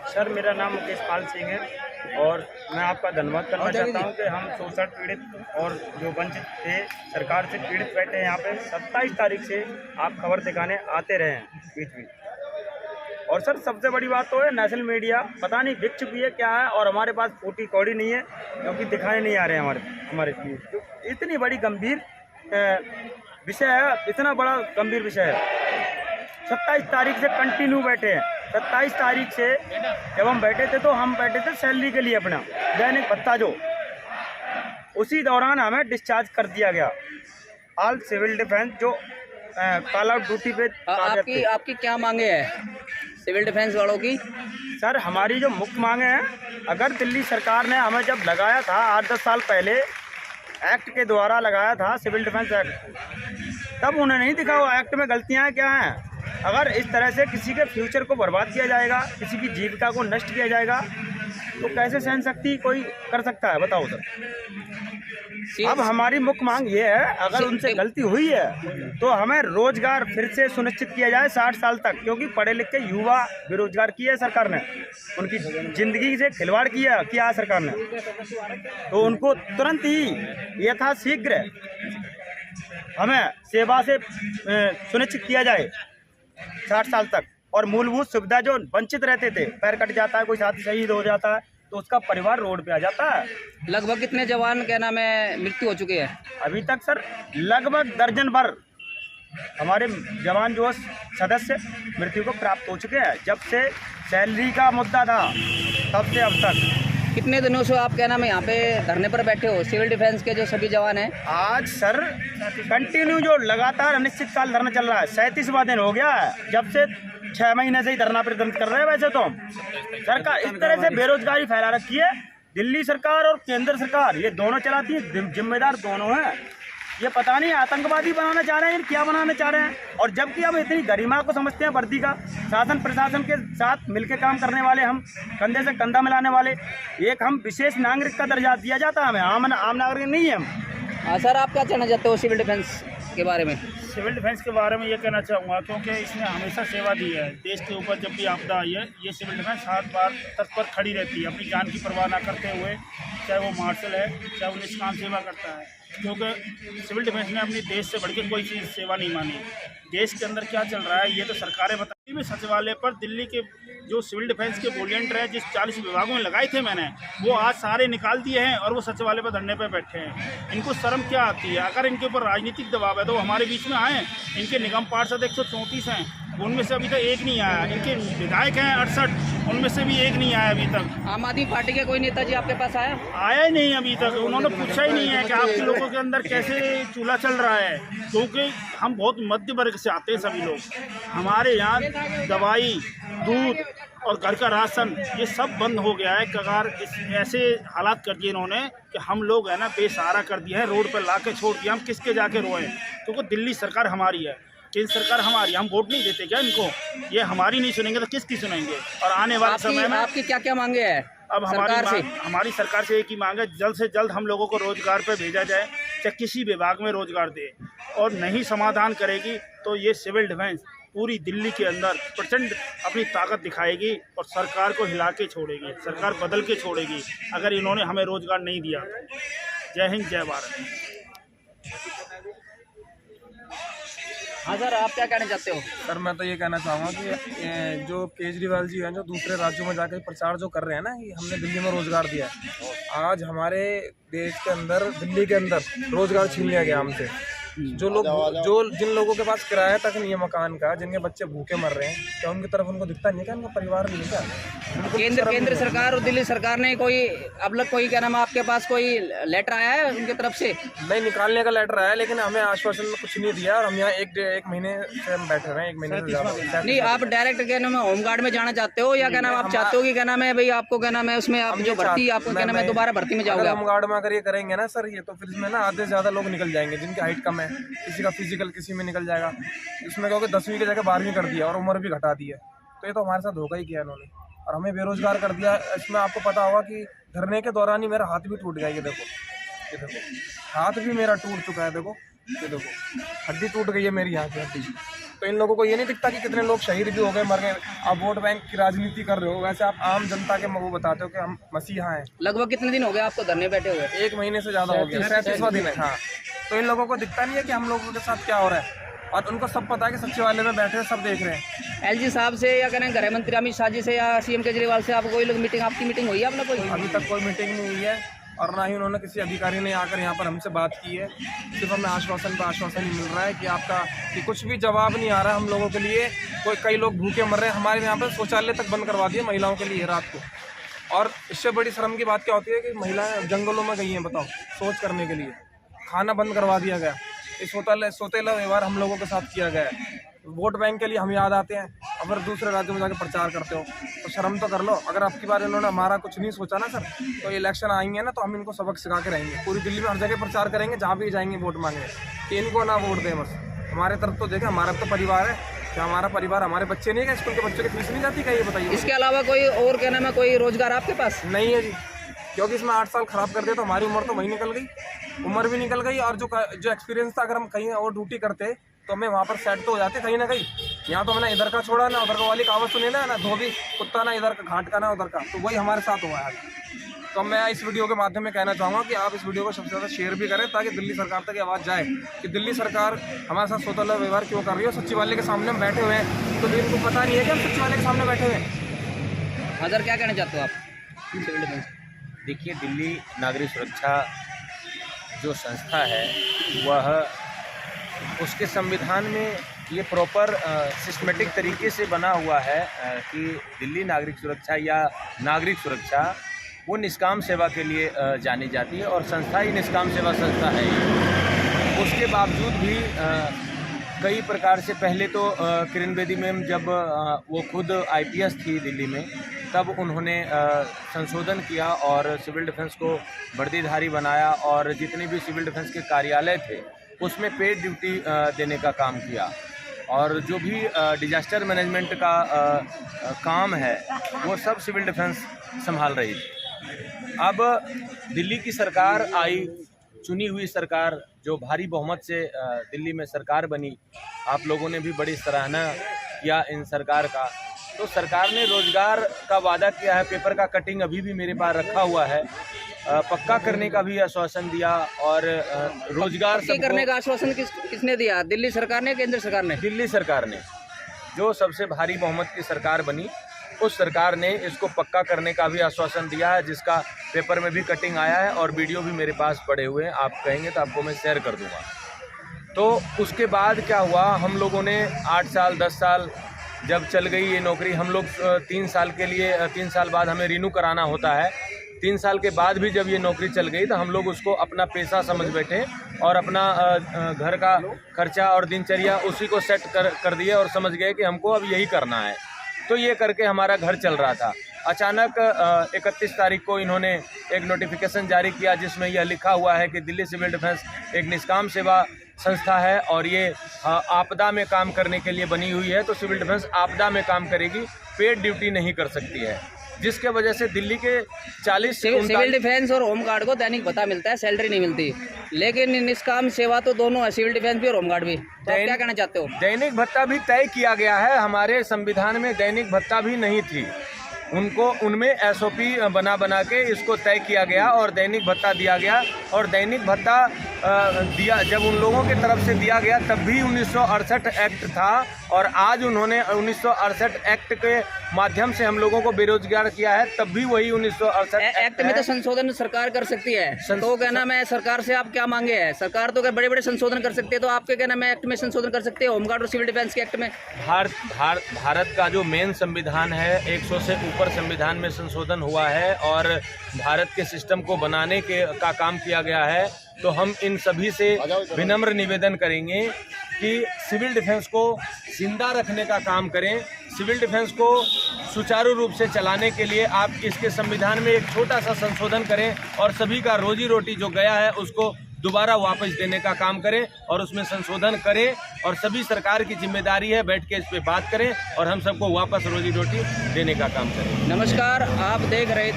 Sir मेरा नाम मुकेश पाल सिंह है और मैं आपका धन्यवाद करना चाहता हूं कि हम शोषण पीड़ित और जो वंचित थे सरकार से पीड़ित बैठे हैं यहाँ पे 27 तारीख से आप खबर दिखाने आते रहे हैं बीच बीच। और सर सबसे बड़ी बात तो है नेशनल मीडिया पता नहीं बिक चुकी है क्या है और हमारे पास फूटी कौड़ी नहीं है क्योंकि दिखाने नहीं आ रहे हैं हमारे तो इतनी बड़ी गंभीर विषय है, इतना बड़ा गंभीर विषय है। 27 तारीख से कंटिन्यू बैठे हैं। 27 तारीख से जब हम बैठे थे तो हम बैठे थे सैलरी के लिए अपना दैनिक भत्ता जो, उसी दौरान हमें डिस्चार्ज कर दिया गया। ऑल सिविल डिफेंस जो कॉल आउट ड्यूटी पे आपकी क्या मांगे है सिविल डिफेंस वालों की? सर हमारी जो मुख्य मांगे हैं, अगर दिल्ली सरकार ने हमें जब लगाया था 8-10 साल पहले एक्ट के द्वारा लगाया था सिविल डिफेंस एक्ट, तब उन्हें नहीं दिखा वो एक्ट में गलतियाँ क्या हैं। अगर इस तरह से किसी के फ्यूचर को बर्बाद किया जाएगा, किसी की जीविका को नष्ट किया जाएगा तो कैसे सहन शक्ति कोई कर सकता है बताओ सर। अब हमारी मुख्य मांग ये है, अगर उनसे गलती हुई है तो हमें रोजगार फिर से सुनिश्चित किया जाए 60 साल तक, क्योंकि पढ़े लिखे युवा बेरोजगार किया है सरकार ने, उनकी जिंदगी से खिलवाड़ किया है सरकार ने, तो उनको तुरंत ही यथाशीघ्र हमें सेवा से सुनिश्चित किया जाए 60 साल तक। और मूलभूत सुविधा जो वंचित रहते थे, पैर कट जाता है, कोई साथी शहीद हो जाता है तो उसका परिवार रोड पे आ जाता है। लगभग कितने जवान क्या नाम है मृत्यु हो चुकी है अभी तक? सर लगभग दर्जन भर हमारे जवान जो सदस्य मृत्यु को प्राप्त हो चुके हैं। जब से सैलरी का मुद्दा था तब से अब तक। कितने दिनों से आप क्या नाम है यहाँ पे धरने पर बैठे हो सिविल डिफेंस के जो सभी जवान हैं? आज सर कंटिन्यू जो लगातार अनिश्चितकाल धरना चल रहा है, 37वां दिन हो गया है। जब से 6 महीने से ही धरना प्रदर्शन कर रहे हैं। वैसे तो सरकार इस तरह से बेरोजगारी फैला रखी है, दिल्ली सरकार और केंद्र सरकार ये दोनों चलाती है, जिम्मेदार दोनों हैं। ये पता नहीं आतंकवादी बनाना चाह रहे हैं, क्या बनाना चाह रहे हैं। और जबकि हम इतनी गरिमा को समझते हैं वर्दी का, शासन प्रशासन के साथ मिलकर काम करने वाले, हम कंधे से कंधा मिलाने वाले, एक हम विशेष नागरिक का दर्जा दिया जाता है हमें, आम नागरिक नहीं है हम। सर आप क्या कहना चाहते हो सिविल डिफेंस के बारे में? सिविल डिफेंस के बारे में ये कहना चाहूँगा क्योंकि इसने हमेशा सेवा दी है। देश के ऊपर जब भी आपदा आई है ये सिविल डिफेंस 7 बार तत्पर खड़ी रहती है, अपनी जान की परवाह ना करते हुए, चाहे वो मार्शल है चाहे वो निष्काम सेवा करता है। क्योंकि सिविल डिफेंस ने अपनी देश से बढ़ के कोई चीज़ सेवा नहीं मानी। देश के अंदर क्या चल रहा है ये तो सरकारें बताती हैं। सचिवालय पर दिल्ली के जो सिविल डिफेंस के वॉलंटियर हैं, जिस 40 विभागों में लगाए थे मैंने, वो आज सारे निकाल दिए हैं और वो सचिवालय पर धरने पर बैठे हैं। इनको शर्म क्या आती है? अगर इनके ऊपर राजनीतिक दबाव है तो हमारे बीच में आए। इनके निगम पार्षद 134 हैं, उनमें से अभी तक एक नहीं आया। इनके विधायक हैं 68, उनमें से भी एक नहीं आया अभी तक। आम आदमी पार्टी के कोई नेताजी आपके पास आया ही नहीं अभी तक। उन्होंने पूछा ही नहीं है कि आपके लोगों के अंदर कैसे चूल्हा चल रहा है, क्योंकि हम बहुत मध्य वर्ग से आते हैं सभी लोग। हमारे यहाँ दवाई, दूध और घर का राशन ये सब बंद हो गया है। कगार ऐसे हालात कर दिए इन्होंने कि हम लोग है ना बेसहारा कर दिया है, रोड पर ला के छोड़ दिया। हम किसके जाके रोएं? क्योंकि दिल्ली सरकार हमारी है, केंद्र सरकार हमारी, हम वोट नहीं देते क्या इनको? ये हमारी नहीं सुनेंगे तो किसकी सुनेंगे? और आने वाले समय में आपकी क्या क्या मांगे हैं? अब हमारी सरकार से एक ही मांग है, जल्द से जल्द हम लोगों को रोजगार पे भेजा जाए, चाहे किसी विभाग में रोजगार दे। और नहीं समाधान करेगी तो ये सिविल डिफेंस पूरी दिल्ली के अंदर प्रचंड अपनी ताकत दिखाएगी और सरकार को हिला के छोड़ेगी, सरकार बदल के छोड़ेगी अगर इन्होंने हमें रोजगार नहीं दिया। जय हिंद, जय भारत। हाँ सर आप क्या कहना चाहते हो? सर मैं तो ये कहना चाहूँगा कि जो केजरीवाल जी हैं जो दूसरे राज्यों में जाकर प्रचार जो कर रहे हैं ना कि हमने दिल्ली में रोजगार दिया है, आज हमारे देश के अंदर दिल्ली के अंदर रोजगार छीन लिया गया हमसे। जिन लोगों के पास किराया तक नहीं है मकान का, जिनके बच्चे भूखे मर रहे हैं, क्या उनकी तरफ उनको दिखता नहीं है क्या उनका परिवार नहीं है क्या? केंद्र सरकार और दिल्ली सरकार ने कोई अब तक कोई क्या नाम है आपके पास कोई लेटर आया है उनकी तरफ से? नहीं, निकालने का लेटर आया लेकिन हमें आश्वासन में कुछ नहीं दिया और हम यहाँ एक महीने से हम बैठे हैं, 1 महीने से ज़्यादा। नहीं आप डायरेक्ट क्या नाम है होमगार्ड में जाना चाहते हो या क्या नाम आप चाहते हो कि क्या नाम है भाई आपको क्या नाम है उसमें आप जो भर्ती आपको क्या नाम है दोबारा भर्ती में जाओगे? होमगार्ड में अगर ये करेंगे ना सर ये तो फिर इसमें ना आधे से ज़्यादा लोग निकल जाएंगे जिनकी हाइट कम है, किसी का फिजिकल किसी में निकल जाएगा। इसमें कहोगे 10वीं की जगह 12वीं कर दिया और उम्र भी घटा दी है, तो ये तो हमारे साथ धोखा ही किया इन्होंने और हमें बेरोजगार कर दिया। इसमें आपको पता होगा कि धरने के दौरान ही मेरा हाथ भी टूट गया। ये देखो हाथ भी मेरा टूट चुका है। देखो ये देखो हड्डी टूट गई है मेरी यहाँ की हड्डी। तो इन लोगों को ये नहीं दिखता कि कितने लोग शहीद भी हो गए, मर गए। आप वोट बैंक की राजनीति कर रहे हो, वैसे आप आम जनता के वो बताते हो कि हम मसीहा हैं। लगभग कितने दिन हो गए आपको धरने बैठे हुए? 1 महीने से ज़्यादा हो गया, 37वां दिन है। हाँ, तो इन लोगों को दिखता नहीं है कि हम लोगों के साथ क्या हो रहा है, और उनको सब पता है कि सचिवालय में बैठे हैं, सब देख रहे हैं। एलजी साहब से या कहना गृह मंत्री अमित शाह जी से या सीएम केजरीवाल से आपको कोई लोग मीटिंग, आपकी मीटिंग हुई है आपने कोई? अभी तक कोई मीटिंग नहीं हुई है, और ना ही उन्होंने किसी अधिकारी ने आकर यहाँ पर हमसे बात की है। सिर्फ हमें आश्वासन पर आश्वासन ही मिल रहा है कि आपका कि कुछ भी जवाब नहीं आ रहा हम लोगों के लिए। कई लोग भूखे मर रहे हैं, हमारे यहाँ पर शौचालय तक बंद करवा दिए महिलाओं के लिए रात को। और इससे बड़ी शर्म की बात क्या होती है कि महिलाएं जंगलों में गई हैं, बताओ, शौच करने के लिए, खाना बंद करवा दिया गया। इस सौतेला व्यवहार हम लोगों के साथ किया गया है। वोट बैंक के लिए हम याद आते हैं, अगर दूसरे राज्यों में जाकर प्रचार करते हो तो शर्म तो कर लो। अगर आपकी बार इन्होंने हमारा कुछ नहीं सोचा ना सर, तो इलेक्शन आएंगे ना तो हम इनको सबक सिखा के रहेंगे। पूरी दिल्ली में हर जगह प्रचार करेंगे, जहाँ भी जाएंगे वोट मांगने, कि इनको ना वोट दें। बस हमारे तरफ तो देखें, हमारा तो परिवार है, क्या हमारा परिवार, हमारे बच्चे नहीं है, स्कूल के बच्चों की फीस नहीं जाती क्या, ये बताइए। इसके अलावा कोई और कहना में कोई रोजगार आपके पास नहीं है जी, क्योंकि इसमें 8 साल खराब कर दिया तो हमारी उम्र तो वही निकल गई, उम्र भी निकल गई। और जो एक्सपीरियंस था, अगर हम कहीं और ड्यूटी करते तो हमें वहाँ पर सेट तो हो जाते कहीं ना कहीं। यहाँ तो मैंने इधर का छोड़ा ना उधर का, वाली कहावत सुनी ना, धोबी कुत्ता ना इधर का, घाट का ना उधर का, तो वही हमारे साथ हुआ है। तो मैं इस वीडियो के माध्यम में कहना चाहूँगा कि आप इस वीडियो को सबसे ज़्यादा शेयर भी करें, ताकि दिल्ली सरकार तक आवाज़ जाए कि दिल्ली सरकार हमारे साथ सौतेला व्यवहार क्यों कर रही है। सचिवालय के सामने हम बैठे हुए हैं, तो इनको पता नहीं है कि हम सचिवालय के सामने बैठे हुए हैं। अदर क्या कहना चाहते हो आप सिविल डिफेंस? देखिए, दिल्ली नागरिक सुरक्षा जो संस्था है, वह उसके संविधान में ये प्रॉपर सिस्टमेटिक तरीके से बना हुआ है कि दिल्ली नागरिक सुरक्षा या नागरिक सुरक्षा वो निष्काम सेवा के लिए जानी जाती है, और संस्था ही निष्काम सेवा संस्था है। उसके बावजूद भी कई प्रकार से, पहले तो किरण बेदी मैम जब वो खुद IPS थी दिल्ली में, तब उन्होंने संशोधन किया और सिविल डिफेंस को वर्दीधारी बनाया, और जितने भी सिविल डिफेंस के कार्यालय थे उसमें पेड ड्यूटी देने का काम किया। और जो भी डिजास्टर मैनेजमेंट का काम है वो सब सिविल डिफेंस संभाल रही थी। अब दिल्ली की सरकार आई, चुनी हुई सरकार जो भारी बहुमत से दिल्ली में सरकार बनी, आप लोगों ने भी बड़ी सराहना किया इन सरकार का। तो सरकार ने रोजगार का वादा किया है, पेपर का कटिंग अभी भी मेरे पास रखा हुआ है, पक्का करने का भी आश्वासन दिया, और रोजगार करने का आश्वासन किसने दिया? दिल्ली सरकार ने, केंद्र सरकार ने? दिल्ली सरकार ने, जो सबसे भारी बहुमत की सरकार बनी, उस सरकार ने इसको पक्का करने का भी आश्वासन दिया है, जिसका पेपर में भी कटिंग आया है और वीडियो भी मेरे पास पड़े हुए हैं। आप कहेंगे तो आपको मैं शेयर कर दूंगा। तो उसके बाद क्या हुआ, हम लोगों ने 8 साल 10 साल जब चल गई ये नौकरी, हम लोग 3 साल के लिए 3 साल बाद हमें रिन्यू कराना होता है। 3 साल के बाद भी जब ये नौकरी चल गई तो हम लोग उसको अपना पेशा समझ बैठे, और अपना घर का खर्चा और दिनचर्या उसी को सेट कर दिए, और समझ गए कि हमको अब यही करना है। तो ये करके हमारा घर चल रहा था। अचानक 31 तारीख को इन्होंने एक नोटिफिकेशन जारी किया, जिसमें यह लिखा हुआ है कि दिल्ली सिविल डिफेंस एक निष्काम सेवा संस्था है, और ये आपदा में काम करने के लिए बनी हुई है। तो सिविल डिफेंस आपदा में काम करेगी, पेड ड्यूटी नहीं कर सकती है, जिसके वजह से दिल्ली के 40 सिविल डिफेंस और होमगार्ड को दैनिक भत्ता मिलता है, सैलरी नहीं मिलती, लेकिन निष्काम सेवा तो दोनों है, सिविल डिफेंस भी और होमगार्ड भी। तो आप क्या कहना चाहते हो? दैनिक भत्ता भी तय किया गया है, हमारे संविधान में दैनिक भत्ता भी नहीं थी, उनको उनमेम SOP बना के इसको तय किया गया और दैनिक भत्ता दिया गया। और दैनिक भत्ता दिया जब उन लोगों की तरफ से दिया गया तब भी 1968 एक्ट था, और आज उन्होंने 1968 एक्ट के माध्यम से हम लोगों को बेरोजगार किया है, तब भी वही 1968 एक्ट में तो संशोधन सरकार कर सकती है। तो कहना मैं सरकार से आप क्या मांगे हैं? सरकार तो बड़े बड़े संशोधन कर सकती है, तो आपके कहना मैं एक्ट में संशोधन कर सकते हैं, होमगार्ड और सिविल डिफेंस के एक्ट में? भारत का जो मेन संविधान है, 100 से ऊपर संविधान में संशोधन हुआ है, और भारत के सिस्टम को बनाने का काम किया गया है। तो हम इन सभी से विनम्र निवेदन करेंगे कि सिविल डिफेंस को जिंदा रखने का काम करें, सिविल डिफेंस को सुचारू रूप से चलाने के लिए आप इसके संविधान में एक छोटा सा संशोधन करें, और सभी का रोजी रोटी जो गया है उसको दोबारा वापस देने का काम करें, और उसमें संशोधन करें, और सभी सरकार की जिम्मेदारी है बैठ के इस पे बात करें, और हम सबको वापस रोजी रोटी देने का काम करें। नमस्कार, आप देख रहे थे